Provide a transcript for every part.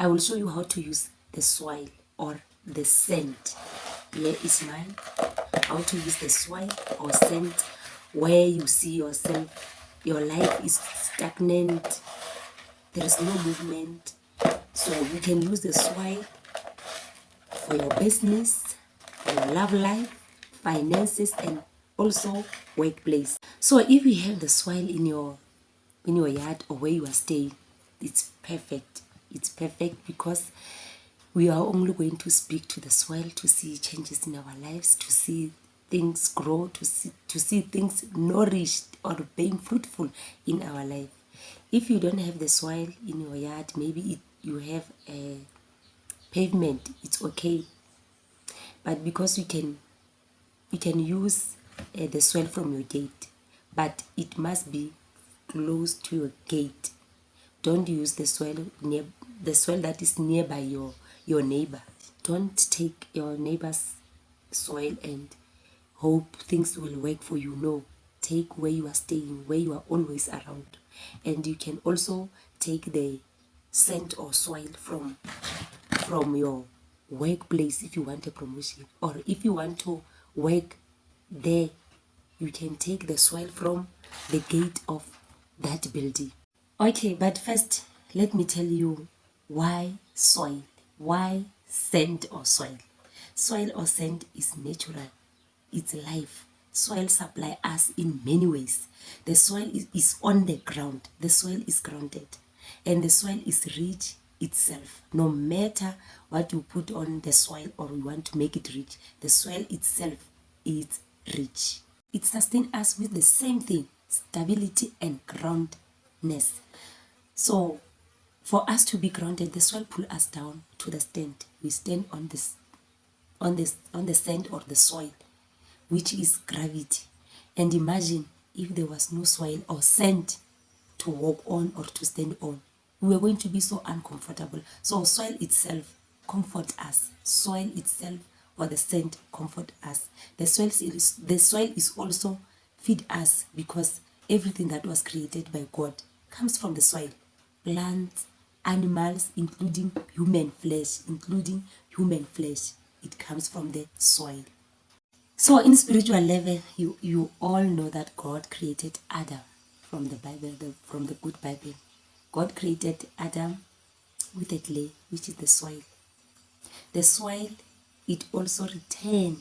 I will show you how to use the soil or the sand. Here is mine. How to use the soil or sand where you see yourself, your life is stagnant, there is no movement. So you can use the soil for your business, for your love life, finances, and also workplace. So if you have the soil in your yard or where you are staying, it's perfect. It's perfect because we are only going to speak to the soil to see changes in our lives, to see things grow, to see things nourished or being fruitful in our life. If you don't have the soil in your yard, maybe you have a pavement, it's okay. But because you can use the soil from your gate, but it must be close to your gate. Don't use the soil that is nearby your neighbor. Don't take your neighbor's soil and hope things will work for you. No, take where you are staying, where you are always around. And you can also take the sand or soil from your workplace if you want a promotion, or if you want to work there, you can take the soil from the gate of that building. Okay, but first let me tell you why soil, why sand or soil. Soil or sand is natural, it's life. Soil supply us in many ways. The soil is on the ground, the soil is grounded, and the soil is rich itself. No matter what you put on the soil or you want to make it rich, the soil itself is rich. It sustains us with the same thing, stability and groundness. So for us to be grounded, the soil pull us down to the stand. We stand on the sand or the soil, which is gravity. And imagine if there was no soil or sand to walk on or to stand on, we were going to be so uncomfortable. So soil itself comfort us. Soil itself or the sand comfort us. The soil is also feed us, because everything that was created by God comes from the soil. Plants, animals, including human flesh, it comes from the soil. So in spiritual level, you all know that God created Adam from the Bible, from the good Bible. God created Adam with a clay, which is the soil. The soil, it also returns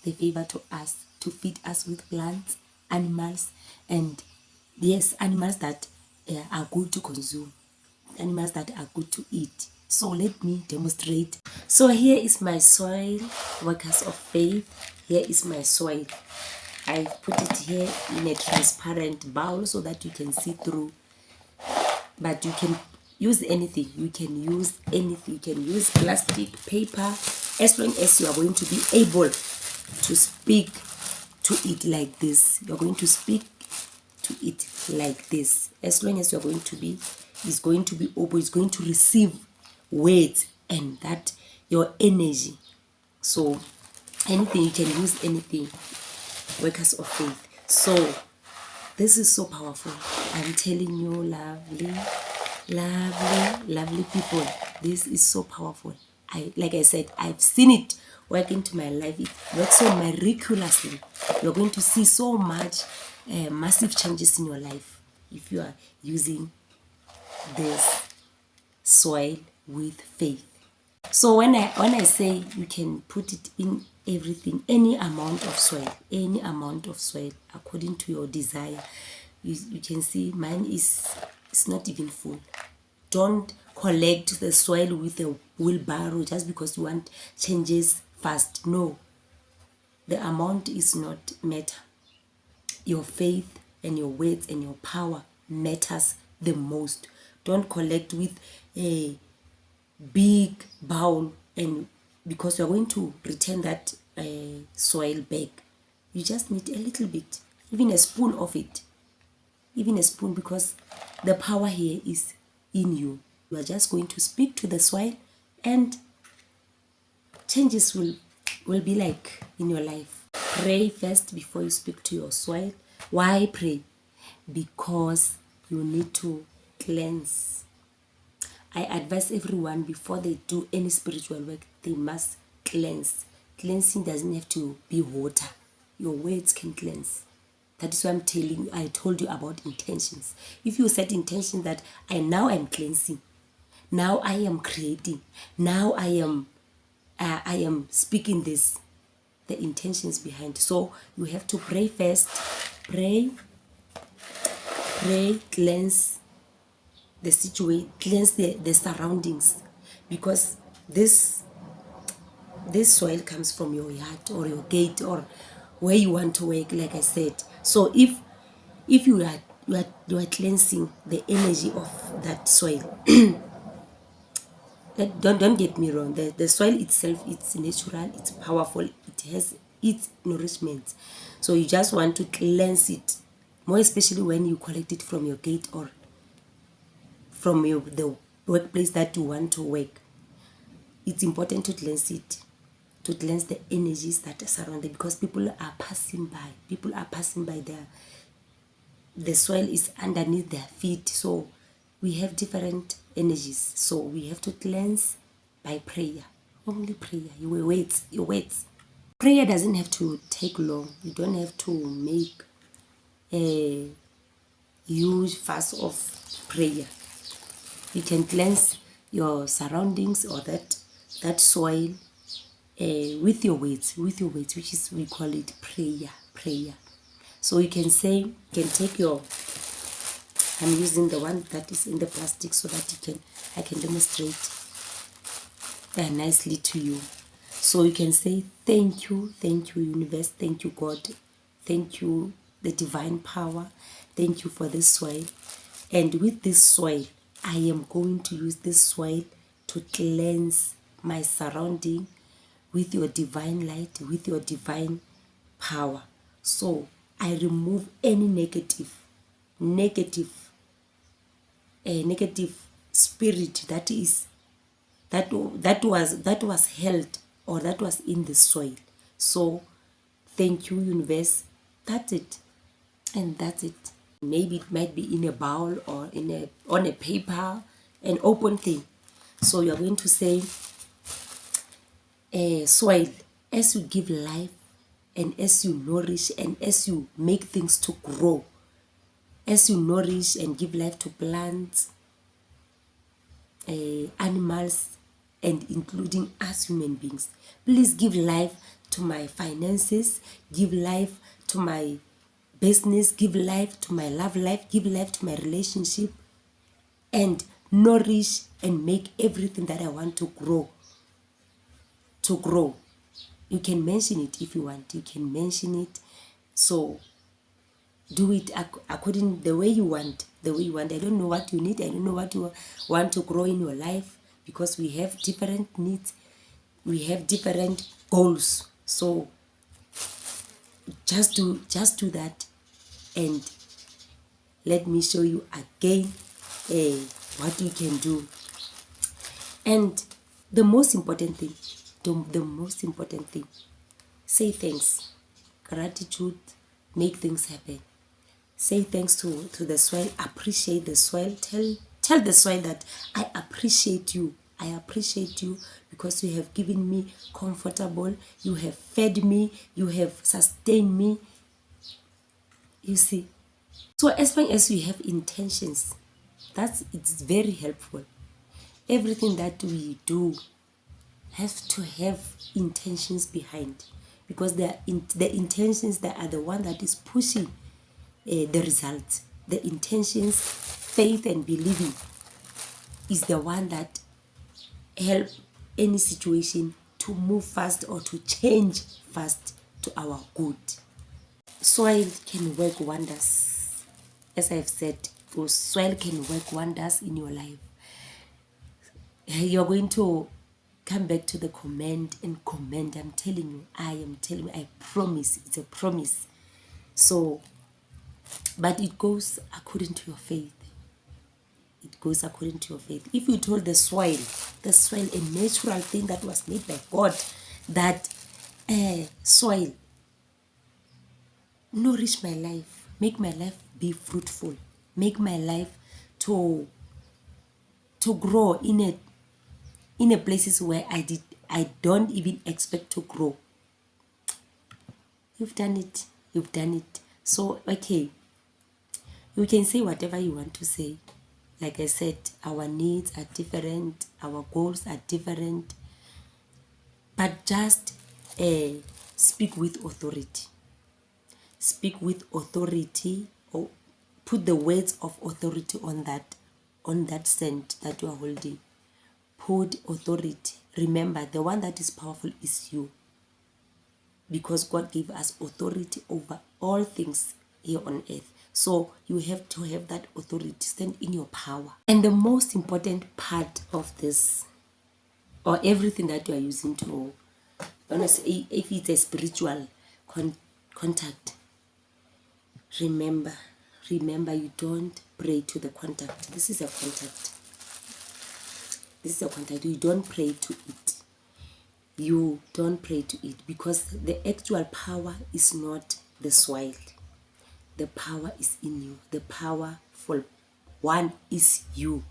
the favor to us, to feed us with plants, animals, and yes, animals that are good to consume, animals that are good to eat. So let me demonstrate. So here is my soil, workers of faith. Here is my soil. I put it here in a transparent bowl so that you can see through. But you can use anything. You can use anything. You can use plastic, paper, as long as you are going to be able to speak to it like this. You're going to speak to it like this. As long as you're going to be, it's going to be open, it's going to receive words and that your energy. So anything, you can use anything. Workers of faith. So this is so powerful. I'm telling you, lovely people, this is so powerful. Like I said, I've seen it work into my life. It works so miraculously. You're going to see so much massive changes in your life if you are using this soil with faith. So when I say you can put it in everything, any amount of soil according to your desire. You can see mine is not even full. Don't collect the soil with a wheelbarrow just because you want changes fast. No, the amount is not matter. Your faith and your words and your power matters the most. Don't collect with a big bowl, and because you're going to return that soil back, you just need a little bit, even a spoon of it, because the power here is in you. You are just going to speak to the soil and changes will be like in your life. Pray first before you speak to your soil. Why pray? Because you need to cleanse. I advise everyone before they do any spiritual work, they must cleanse. Cleansing doesn't have to be water. Your words can cleanse. That is why I'm telling you, I told you about intentions. If you set intention that I'm cleansing, now I am creating, now I am speaking this, the intentions behind. So you have to pray first. Pray, cleanse the situation, cleanse the surroundings, because this soil comes from your yard or your gate or where you want to work, like I said. So if you are cleansing the energy of that soil, don't get me wrong, the soil itself, it's natural, it's powerful, it has its nourishment. So you just want to cleanse it, more especially when you collect it from your gate or from the workplace that you want to work. It's important to cleanse it, to cleanse the energies that are surrounding, because people are passing by there. The soil is underneath their feet, so we have different energies, so we have to cleanse by prayer. Only prayer. You wait. Prayer doesn't have to take long. You don't have to make a huge fuss of prayer. You can cleanse your surroundings or that soil with your words, which is, we call it prayer. So you can say, you can take your, I'm using the one that is in the plastic so that I can demonstrate nicely to you. So you can say, thank you universe, thank you God, thank you the divine power, thank you for this soil. And with this soil, I am going to use this soil to cleanse my surrounding with your divine light, with your divine power. So I remove any negative spirit that was held or that was in the soil. So thank you universe. That's it. And that's it. Maybe it might be in a bowl or on a paper, an open thing. So you're going to say, soil, as you give life and as you nourish and as you make things to grow, as you nourish and give life to plants, animals, and including us human beings, please give life to my finances, give life to my business, give life to my love life, give life to my relationship, and nourish and make everything that I want to grow. You can mention it if you want, you can mention it. So do it according the way you want. I don't know what you need, I don't know what you want to grow in your life, because we have different needs, we have different goals. So just do that, and let me show you again what we can do. And the most important thing, say thanks. Gratitude make things happen. Say thanks to the soil. Appreciate the soil. Tell the soil that I appreciate you. I appreciate you because you have given me comfortable. You have fed me. You have sustained me. You see. So as long as we have intentions, it's very helpful. Everything that we do has to have intentions behind, because the intentions that are the one that is pushing the results. The intentions, faith and believing is the one that help any situation to move fast or to change fast to our good. Soil can work wonders. As I've said, soil can work wonders in your life. You're going to come back to the command and comment. I'm telling you, I promise. It's a promise. So, but it goes according to your faith. It goes according to your faith. If you told the soil, a natural thing that was made by God, that soil, nourish my life, make my life be fruitful, make my life to to grow in a places where I don't even expect to grow. You've done it. You've done it. So, okay, you can say whatever you want to say. Like I said, our needs are different, our goals are different, but just speak with authority. Speak with authority, or put the words of authority on that scent that you are holding. Put authority. Remember, the one that is powerful is you, because God gave us authority over all things here on earth. So you have to have that authority, stand in your power. And the most important part of this, or everything that you are using to, honestly, if it's a spiritual contact, remember, you don't pray to the contact. This is a contact. This is a contact. You don't pray to it. You don't pray to it, because the actual power is not the soil. The power is in you. The powerful one is you.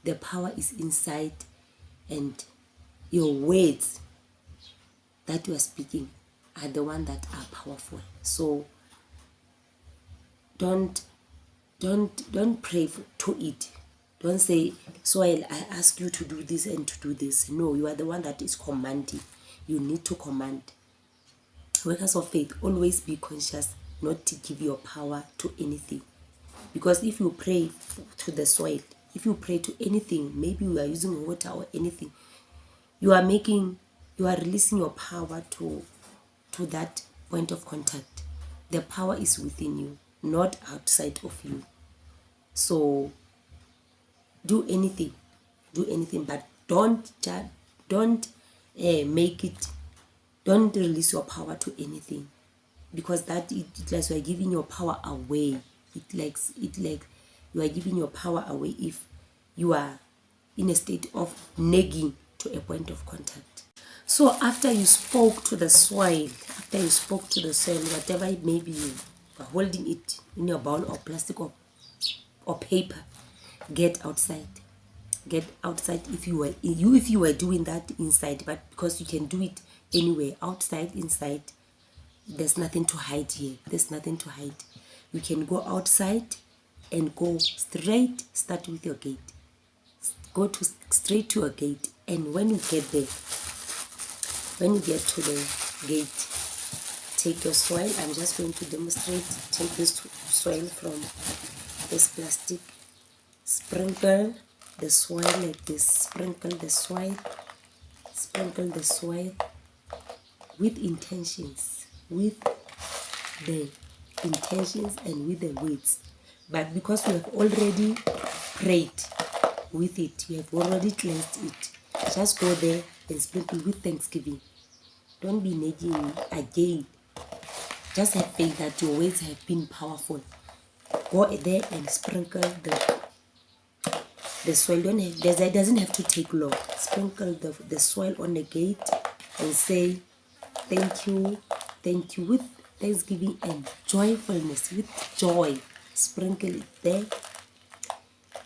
The power is inside, and your words that you are speaking are the ones that are powerful. So don't pray to it. Don't say, soil, I ask you to do this and to do this. No, you are the one that is commanding. You need to command. Workers of faith, always be conscious not to give your power to anything. Because if you pray to the soil, if you pray to anything, maybe you are using water or anything, you are releasing your power to that point of contact. The power is within you, not outside of you. So do anything, but don't make it, don't release your power to anything, because that it like you are giving your power away. It like you are giving your power away if you are in a state of nagging to a point of contact. So after you spoke to the soil, whatever it may be, you are holding it in your bowl or plastic or paper, get outside. Get outside. If you were doing that inside, but because you can do it anywhere, outside, inside, there's nothing to hide here. There's nothing to hide. You can go outside and go straight. Start with your gate. Go straight to a gate, and when you get there, when you get to the gate, take your soil. I'm just going to demonstrate. Take this soil from this plastic. Sprinkle the soil like this. Sprinkle the soil with intentions, and with the words. But because we have already prayed with it, we have already cleansed it, just go there and sprinkle with thanksgiving. Don't be nagging again. Just have faith that your words have been powerful. Go there and sprinkle the soil. It doesn't have to take long. Sprinkle the soil on the gate and say thank you with thanksgiving and joyfulness, with joy. Sprinkle it there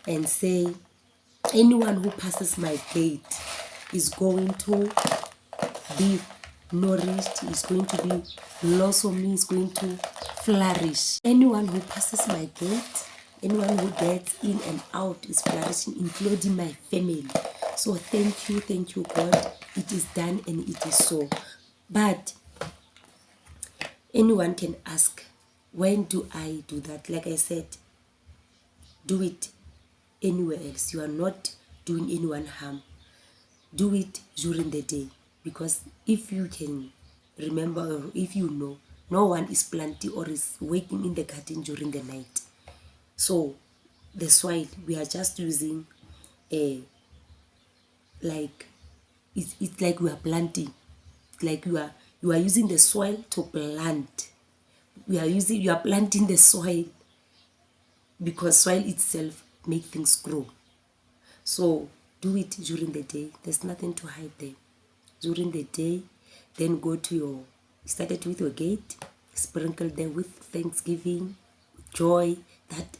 and say, anyone who passes my gate is going to be nourished, is going to be blossoming, is going to flourish. Anyone who passes my gate, anyone who gets in and out is flourishing, including my family. So thank you, God. It is done and it is so. But anyone can ask, when do I do that? Like I said, do it anywhere else. You are not doing anyone harm. Do it during the day, because if you can remember, or if you know, no one is planting or is working in the garden during the night. So the soil, we are just using like it's like we are planting, like you are using the soil to plant. You are planting the soil, because soil itself makes things grow. So do it during the day. There's nothing to hide there. During the day, then go to started with your gate, sprinkle them with thanksgiving, joy, that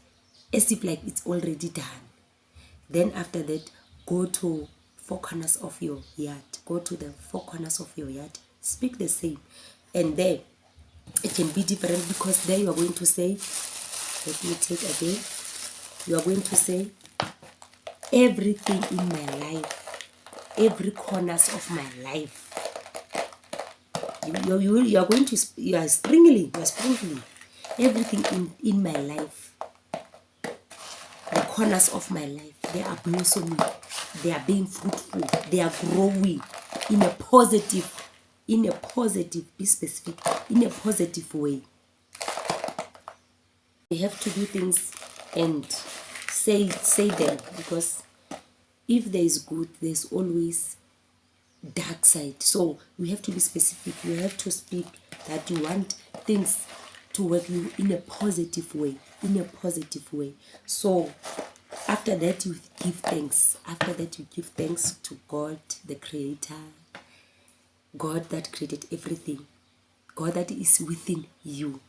as if like it's already done. Then after that, go to four corners of your yard. Go to the four corners of your yard. Speak the same. And there, it can be different, because there you are going to say, let me take again. You are going to say, everything in my life, every corners of my life. You are going to, you are sprinkling everything in my life. The corners of my life, they are blossoming, they are being fruitful, they are growing in a positive, be specific, in a positive way. We have to do things and say them, because if there is good, there's always dark side. So we have to be specific. You have to speak that you want things to work you in a positive way, So after that, you give thanks. After that, you give thanks to God, the Creator, God that created everything, God that is within you.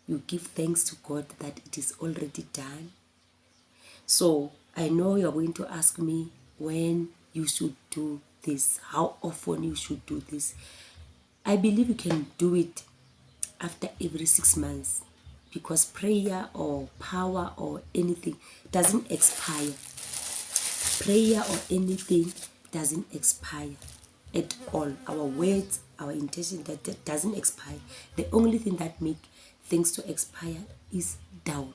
You give thanks to God that it is already done. So I know you're going to ask me when you should do this, how often you should do this. I believe you can do it after every 6 months, because prayer or power or anything doesn't expire. Prayer or anything doesn't expire at all. Our words, our intention, that doesn't expire. The only thing that make things to expire is doubt.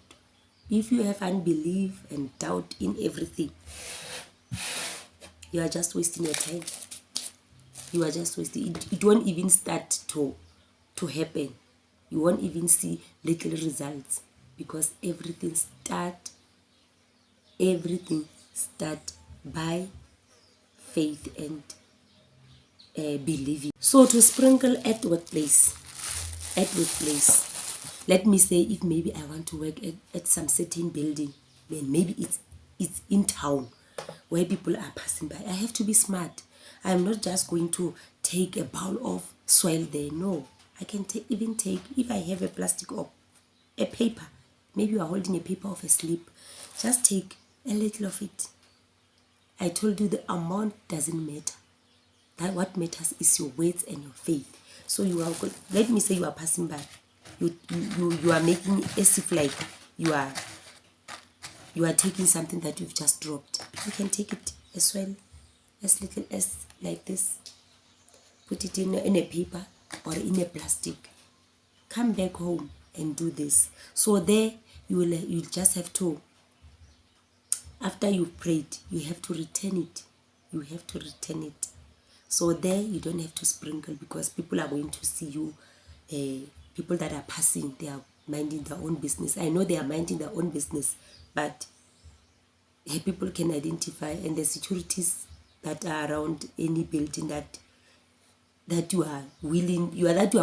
If you have unbelief and doubt in everything, you are just wasting your time. You are just wasting it. It won't even start to happen. You won't even see little results, because everything start by faith and believing. So to sprinkle at workplace, let me say, if maybe I want to work at some certain building, then maybe it's in town where people are passing by. I have to be smart. I'm not just going to take a bowl of soil there. No, I can even take, if I have a plastic or a paper, maybe you are holding a paper of a slip, just take a little of it. I told you the amount doesn't matter. That what matters is your words and your faith. So you are good. Let me say you are passing by. You are making as if like you are taking something that you've just dropped. You can take it as well, as little as like this. Put it in a paper or in a plastic. Come back home and do this. So there you just have to, after you've prayed, you have to return it. So there you don't have to sprinkle, because people are going to see you. People that are passing, they are minding their own business. I know they are minding their own business, but people can identify, and the securities that are around any building that you are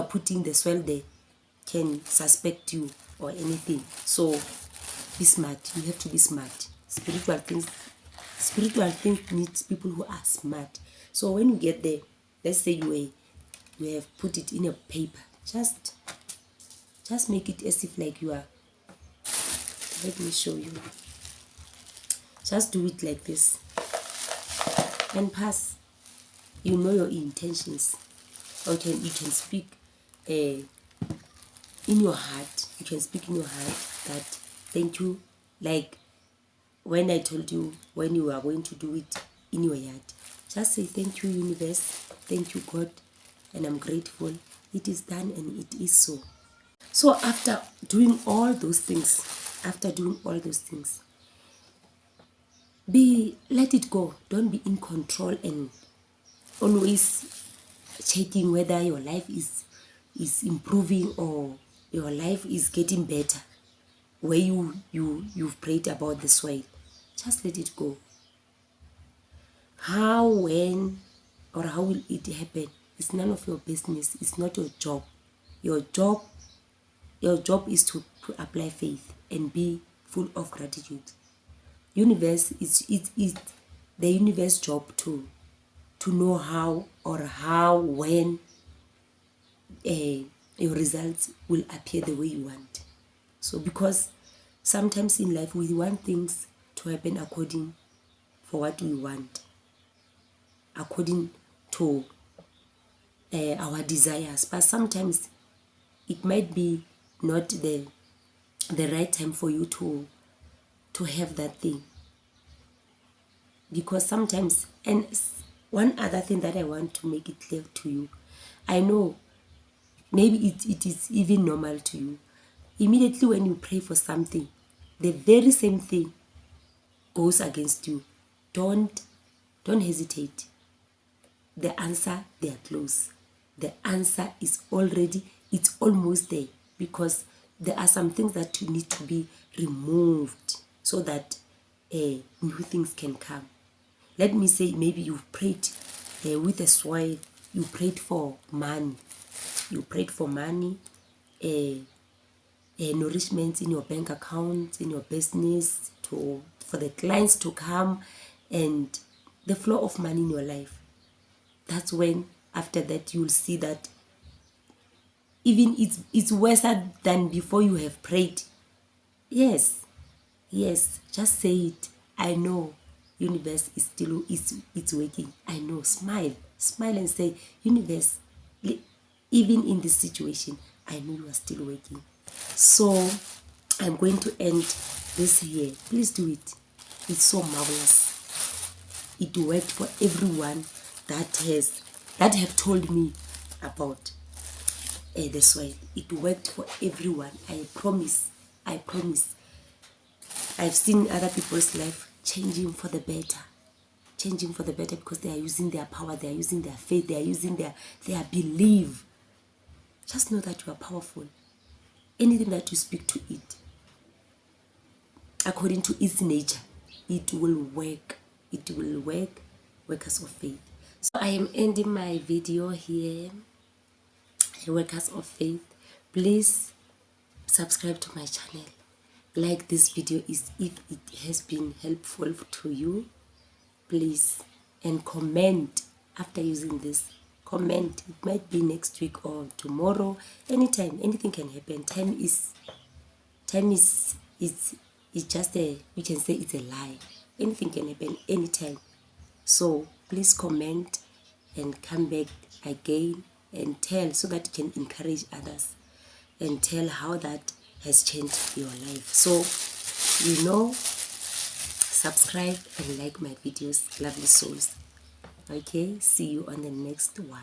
putting the soil there can suspect you or anything. So be smart. You have to be smart. Spiritual things needs people who are smart. So when you get there, let's say you have put it in a paper, just make it as if like you are, let me show you. Just do it like this and pass. You know your intentions. Okay, you can speak in your heart. You can speak in your heart that thank you. Like when I told you when you are going to do it in your yard, just say thank you, universe. Thank you, God, and I'm grateful. It is done and it is so. So after doing all those things, let it go. Don't be in control and always checking whether your life is improving or your life is getting better, where you've prayed about the soil. Just let it go. How, when, or how will it happen? It's none of your business. It's not your job. Your job is to apply faith and be full of gratitude. Universe is the universe job to know how when your results will appear the way you want. So because sometimes in life we want things to happen according for what we want according to our desires. But sometimes it might be not the right time for you to have that thing. Because sometimes, and one other thing that I want to make it clear to you, I know maybe it is even normal to you. Immediately when you pray for something, the very same thing goes against you. Don't hesitate. The answer, they are close. The answer is already, it's almost there, because there are some things that need to be removed so that new things can come. Let me say, maybe you've prayed with a soil, you prayed for money. You prayed for money, nourishment in your bank account, in your business, for the clients to come, and the flow of money in your life. That's when, after that, you'll see that even it's worse than before you have prayed. Yes, just say it. I know universe is still it's working. I know. Smile and say, universe, even in this situation, I know you are still working. So I'm going to end this here. Please do it. It's so marvelous. It worked for everyone that have told me about the soil. It worked for everyone. I promise. I've seen other people's life changing for the better. Because they are using their power, they are using their faith, they are using their belief. Just know that you are powerful. Anything that you speak to it, according to its nature, it will work. It will work. Workers of faith. So I am ending my video here. Workers of faith, please subscribe to my channel. Like this video if it has been helpful to you, please, and comment after using this. Comment. It might be next week or tomorrow. Anytime. Anything can happen. Time is it's just we can say it's a lie. Anything can happen anytime. So please comment and come back again and tell, so that you can encourage others and tell how that has changed your life. So subscribe and like my videos, lovely souls. Okay, see you on the next one.